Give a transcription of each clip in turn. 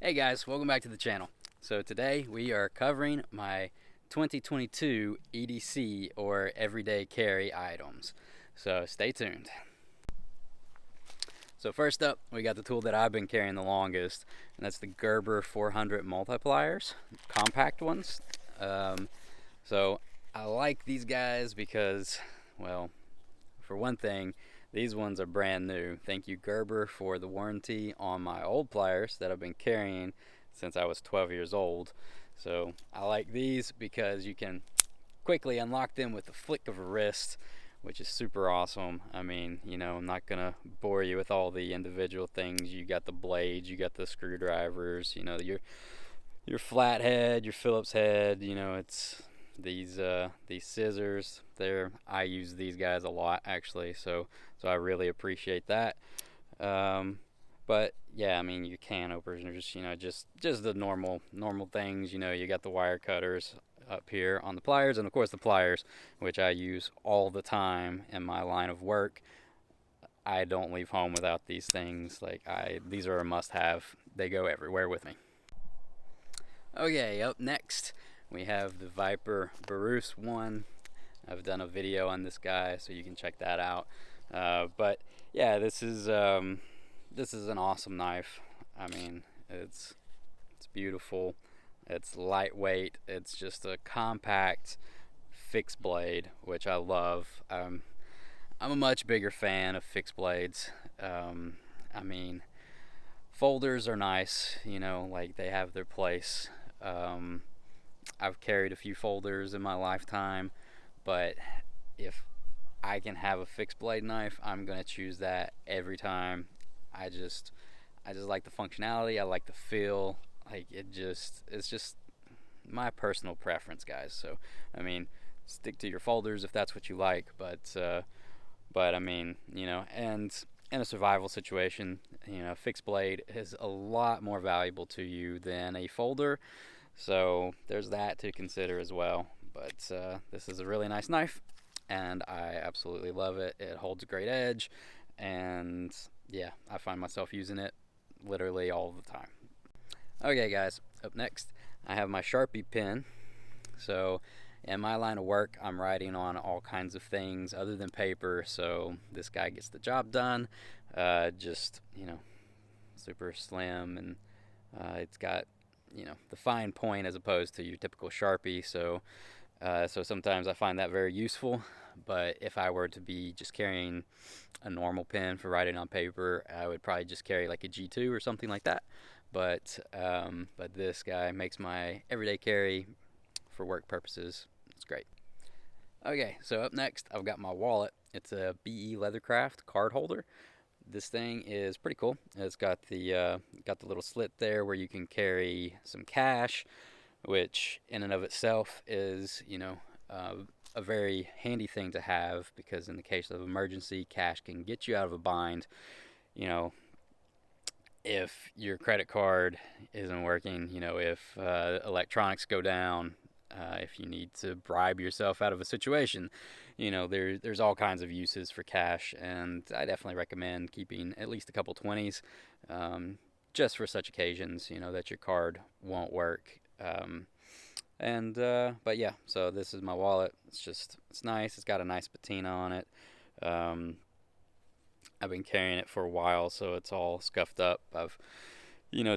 Hey guys, welcome back to the channel. So today we are covering my 2022 EDC or everyday carry items. So stay tuned. So first up, we got the tool that I've been carrying the longest, and that's the Gerber 400 multipliers, compact ones. So I like these guys because, well, for one thing, these ones are brand new. Thank you, Gerber, for the warranty on my old pliers that I've been carrying since I was 12 years old. So I like these because you can quickly unlock them with the flick of a wrist, which is super awesome. I mean, I'm not gonna bore you with all the individual things. You got the blades, you got the screwdrivers, your flathead, your Phillips head. It's these scissors. I use these guys a lot actually, so I really appreciate that. Um, but yeah, I mean your can openers are just the normal things. You got the wire cutters up here on the pliers, and of course the pliers, which I use all the time in my line of work. I don't leave home without these things. These are a must-have. They go everywhere with me. Okay, up next we have the Viper Berus one. I've done a video on this guy, so you can check that out. But yeah, this is an awesome knife. I mean, it's beautiful. It's lightweight. It's just a compact fixed blade, which I love. I'm a much bigger fan of fixed blades. I mean, folders are nice. Like they have their place. Um, I've carried a few folders in my lifetime, but if I can have a fixed blade knife, I'm gonna choose that every time. I just I just like the functionality. I like the feel. It's just my personal preference, guys. So I mean, stick to your folders if that's what you like. But I mean, and in a survival situation, fixed blade is a lot more valuable to you than a folder. So there's that to consider as well. But this is a really nice knife, and I absolutely love it. It holds a great edge, and yeah, I find myself using it literally all the time. Okay, guys, up next, I have my Sharpie pen. So, in my line of work, I'm writing on all kinds of things other than paper, so this guy gets the job done. Just, super slim, and it's got, the fine point as opposed to your typical Sharpie, so sometimes I find that very useful. But if I were to be just carrying a normal pen for writing on paper, I would probably just carry like a G2 or something like that. But this guy makes my everyday carry for work purposes. It's great. Okay, so up next I've got my wallet. It's a BE Leathercraft card holder. This thing is pretty cool. It's got the little slit there where you can carry some cash, which in and of itself is, uh, a very handy thing to have because in the case of emergency, cash can get you out of a bind. You know, if your credit card isn't working, if electronics go down, if you need to bribe yourself out of a situation, there's all kinds of uses for cash, and I definitely recommend keeping at least a couple 20s, um, just for such occasions, that your card won't work. And But yeah, so this is my wallet. It's nice. It's got a nice patina on it. Um, I've been carrying it for a while, so it's all scuffed up. I've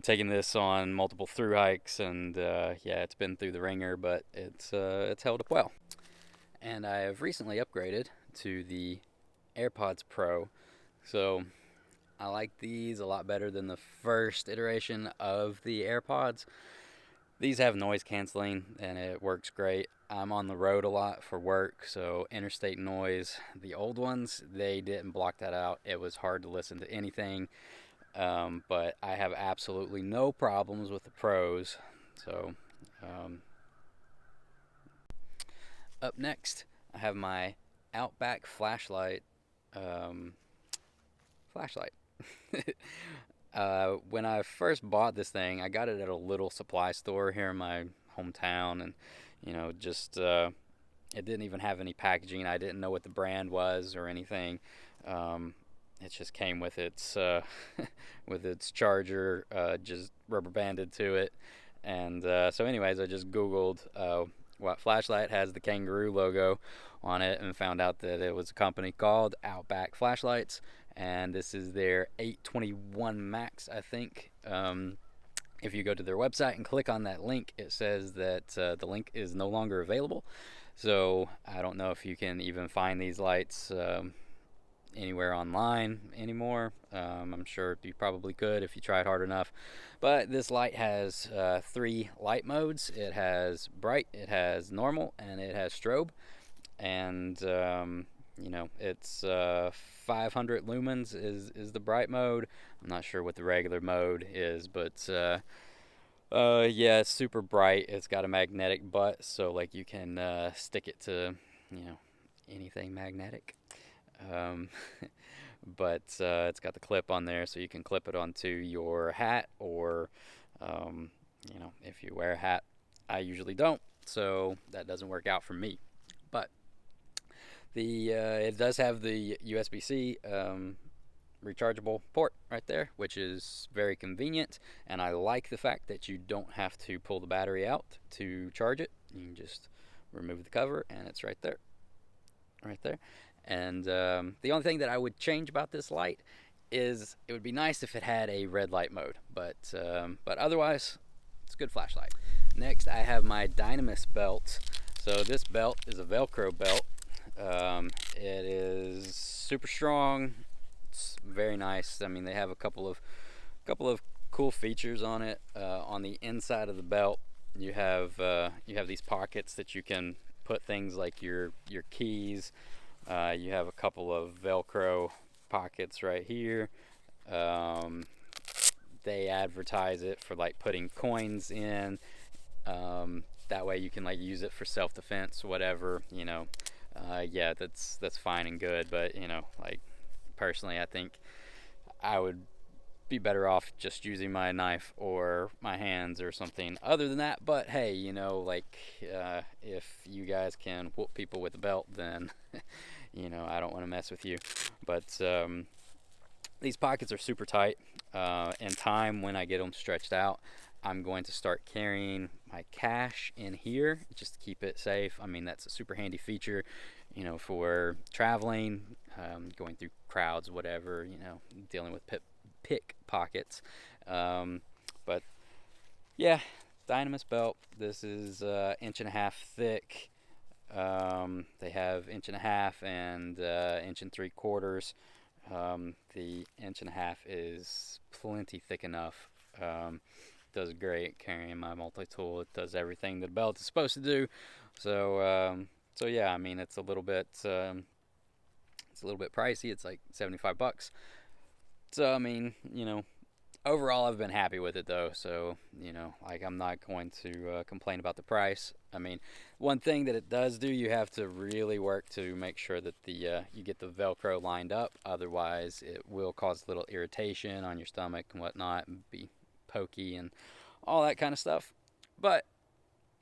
taken this on multiple through hikes, and yeah, it's been through the ringer, but it's held up well. And I have recently upgraded to the AirPods Pro, so I like these a lot better than the first iteration of the AirPods. These have noise canceling and it works great. I'm on the road a lot for work, so interstate noise. The old ones, they didn't block that out. It was hard to listen to anything, but I have absolutely no problems with the pros. So, um, up next, I have my Outback um, flashlight. When I first bought this thing, I got it at a little supply store here in my hometown, and just it didn't even have any packaging. I didn't know what the brand was or anything. Um, it just came with its with its charger just rubber banded to it. And so anyways, I just googled what flashlight has the kangaroo logo on it and found out that it was a company called Outback Flashlights, and this is their 821 Max, I think. If you go to their website and click on that link, it says that the link is no longer available. So I don't know if you can even find these lights anywhere online anymore. I'm sure you probably could if you tried hard enough. But this light has 3 light modes. It has bright, it has normal, and it has strobe. And it's 500 lumens is the bright mode. I'm not sure what the regular mode is, but yeah, it's super bright. It's got a magnetic butt, so like you can stick it to anything magnetic. Um, but it's got the clip on there, so you can clip it onto your hat, or if you wear a hat. I usually don't, so that doesn't work out for me. But the it does have the USB-C rechargeable port right there, which is very convenient, and I like the fact that you don't have to pull the battery out to charge it. You can just remove the cover and it's right there. And the only thing that I would change about this light is it would be nice if it had a red light mode, but otherwise it's a good flashlight. Next, I have my Dynamis Belt. So this belt is a Velcro belt. It is super strong. It's very nice. I mean, they have a couple of cool features on it. On the inside of the belt, you have these pockets that you can put things like your keys. You have a couple of Velcro pockets right here. They advertise it for like putting coins in. That way you can like use it for self-defense, whatever. Yeah, that's fine and good. But like personally, I think I would be better off just using my knife or my hands or something other than that. But hey, if you guys can whoop people with a belt, then I don't want to mess with you. But these pockets are super tight. In time, when I get them stretched out, I'm going to start carrying my cash in here just to keep it safe. I mean, that's a super handy feature, for traveling, going through crowds, whatever, dealing with pickpockets. But yeah, Dynamis Belt. This is 1.5 inch thick. They have 1.5 inch and 1 3/4 inch. The 1.5 inch is plenty thick enough. Does great carrying my multi-tool. It does everything the belt is supposed to do. So yeah, I mean, it's a little bit pricey. It's like $75. So I mean, overall I've been happy with it though. So like I'm not going to complain about the price. I mean, one thing that it does do, you have to really work to make sure that you get the Velcro lined up. Otherwise, it will cause a little irritation on your stomach and whatnot, and be pokey and all that kind of stuff. But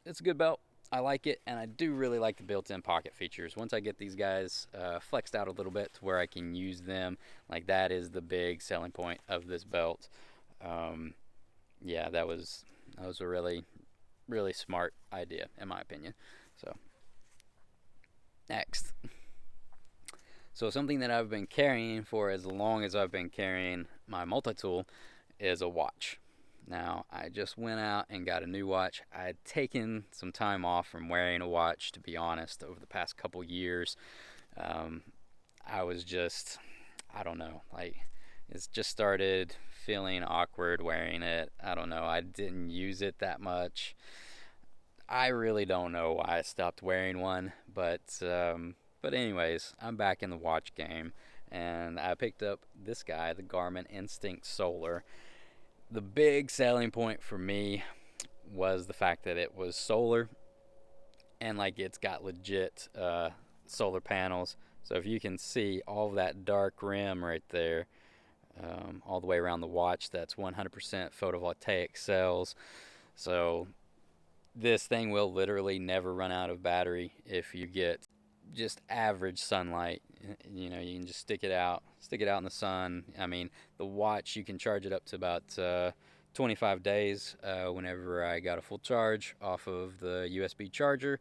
it's a good belt. I like it, and I do really like the built-in pocket features. Once I get these guys flexed out a little bit to where I can use them, like that is the big selling point of this belt. Yeah, that was a really, really smart idea in my opinion. So next, so something that I've been carrying for as long as I've been carrying my multi-tool is a watch. Now, I just went out and got a new watch. I had taken some time off from wearing a watch, to be honest, over the past couple years. I was just, I don't know, like, it's just started feeling awkward wearing it. I don't know, I didn't use it that much. I really don't know why I stopped wearing one, but anyways, I'm back in the watch game, and I picked up this guy, the Garmin Instinct Solar. The big selling point for me was the fact that it was solar, and like it's got legit solar panels. So if you can see all of that dark rim right there, all the way around the watch, that's 100% photovoltaic cells. So this thing will literally never run out of battery if you get just average sunlight, you know, you can just stick it out in the sun. I mean, the watch, you can charge it up to about 25 days. Whenever I got a full charge off of the USB charger,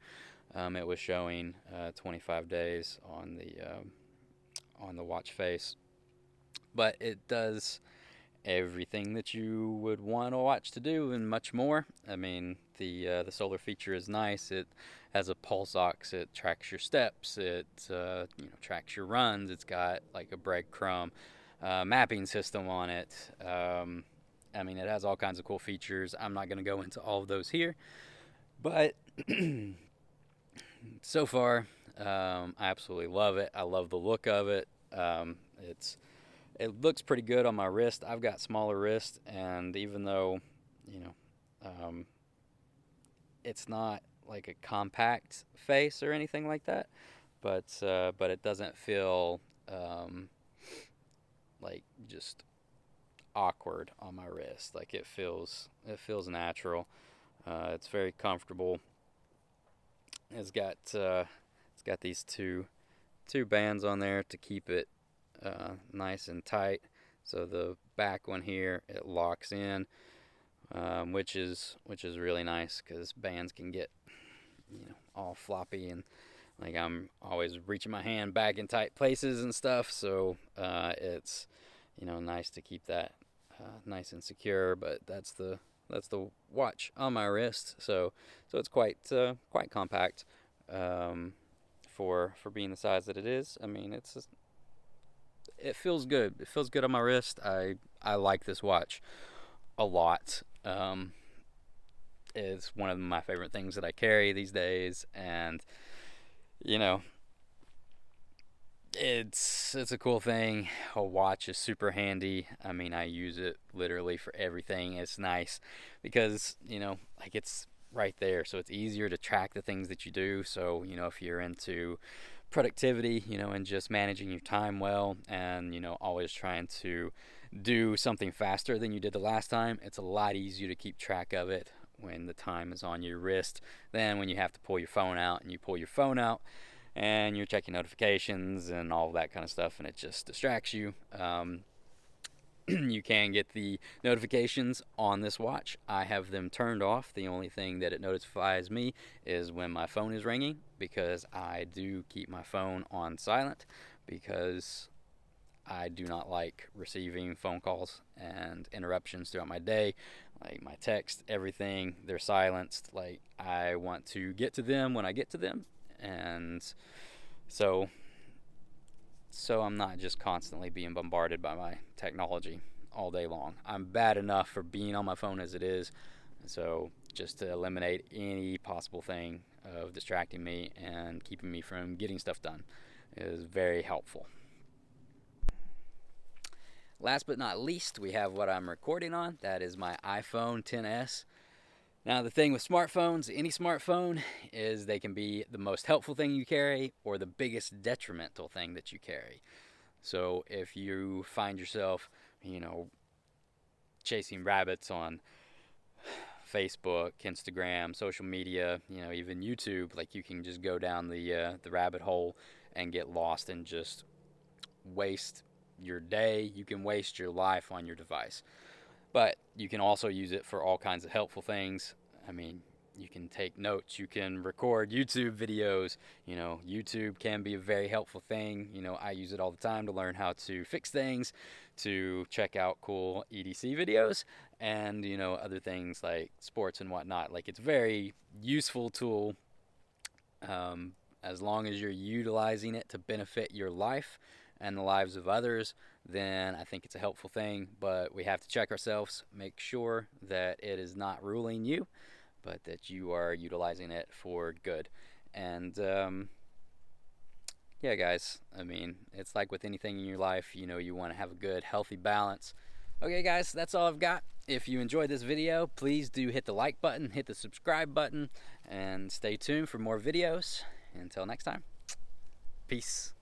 it was showing 25 days on the watch face. But it does everything that you would want a watch to do and much more. I mean, the solar feature is nice. It has a pulse ox. It tracks your steps. It tracks your runs. It's got like a breadcrumb mapping system on it. I mean, it has all kinds of cool features. I'm not going to go into all of those here, but so far, I absolutely love it. I love the look of it. It looks pretty good on my wrist. I've got smaller wrist, and even though, you know, it's not like a compact face or anything like that, but it doesn't feel like just awkward on my wrist. Like it feels natural. It's very comfortable. It's got these two bands on there to keep it nice and tight. So the back one here, it locks in, which is really nice, because bands can get, you know, all floppy, and like I'm always reaching my hand back in tight places and stuff. So it's, you know, nice to keep that nice and secure. But that's the watch on my wrist. So it's quite compact for being the size that it is. I mean, it's just, it feels good. It feels good on my wrist. I like this watch a lot. It's one of my favorite things that I carry these days, and you know, it's a cool thing. A watch is super handy. I mean, I use it literally for everything. It's nice because, you know, like it's right there, so it's easier to track the things that you do. So, you know, if you're into productivity, you know, and just managing your time well, and, you know, always trying to do something faster than you did the last time, it's a lot easier to keep track of it when the time is on your wrist than when you have to pull your phone out, and you pull your phone out and you're checking notifications and all that kind of stuff, and it just distracts you. You can get the notifications on this watch. I have them turned off. The only thing that it notifies me is when my phone is ringing, because I do keep my phone on silent, because I do not like receiving phone calls and interruptions throughout my day. Like my text, everything, they're silenced. Like I want to get to them when I get to them. And so I'm not just constantly being bombarded by my technology all day long. I'm bad enough for being on my phone as it is. So just to eliminate any possible thing of distracting me and keeping me from getting stuff done is very helpful. Last but not least, we have what I'm recording on. That is my iPhone XS. Now, the thing with smartphones, any smartphone, is they can be the most helpful thing you carry or the biggest detrimental thing that you carry. So if you find yourself, you know, chasing rabbits on Facebook, Instagram, social media, you know, even YouTube, like you can just go down the rabbit hole and get lost and just waste your day. You can waste your life on your device. But you can also use it for all kinds of helpful things. I mean, you can take notes, you can record YouTube videos. You know, YouTube can be a very helpful thing. You know, I use it all the time to learn how to fix things, to check out cool EDC videos, and, you know, other things like sports and whatnot. Like, it's a very useful tool, as long as you're utilizing it to benefit your life and the lives of others, then I think it's a helpful thing. But we have to check ourselves, make sure that it is not ruling you, but that you are utilizing it for good. And yeah, guys, I mean, it's like with anything in your life, you know, you want to have a good, healthy balance. Okay, guys, that's all I've got. If you enjoyed this video, please do hit the like button, hit the subscribe button, and stay tuned for more videos. Until next time, peace.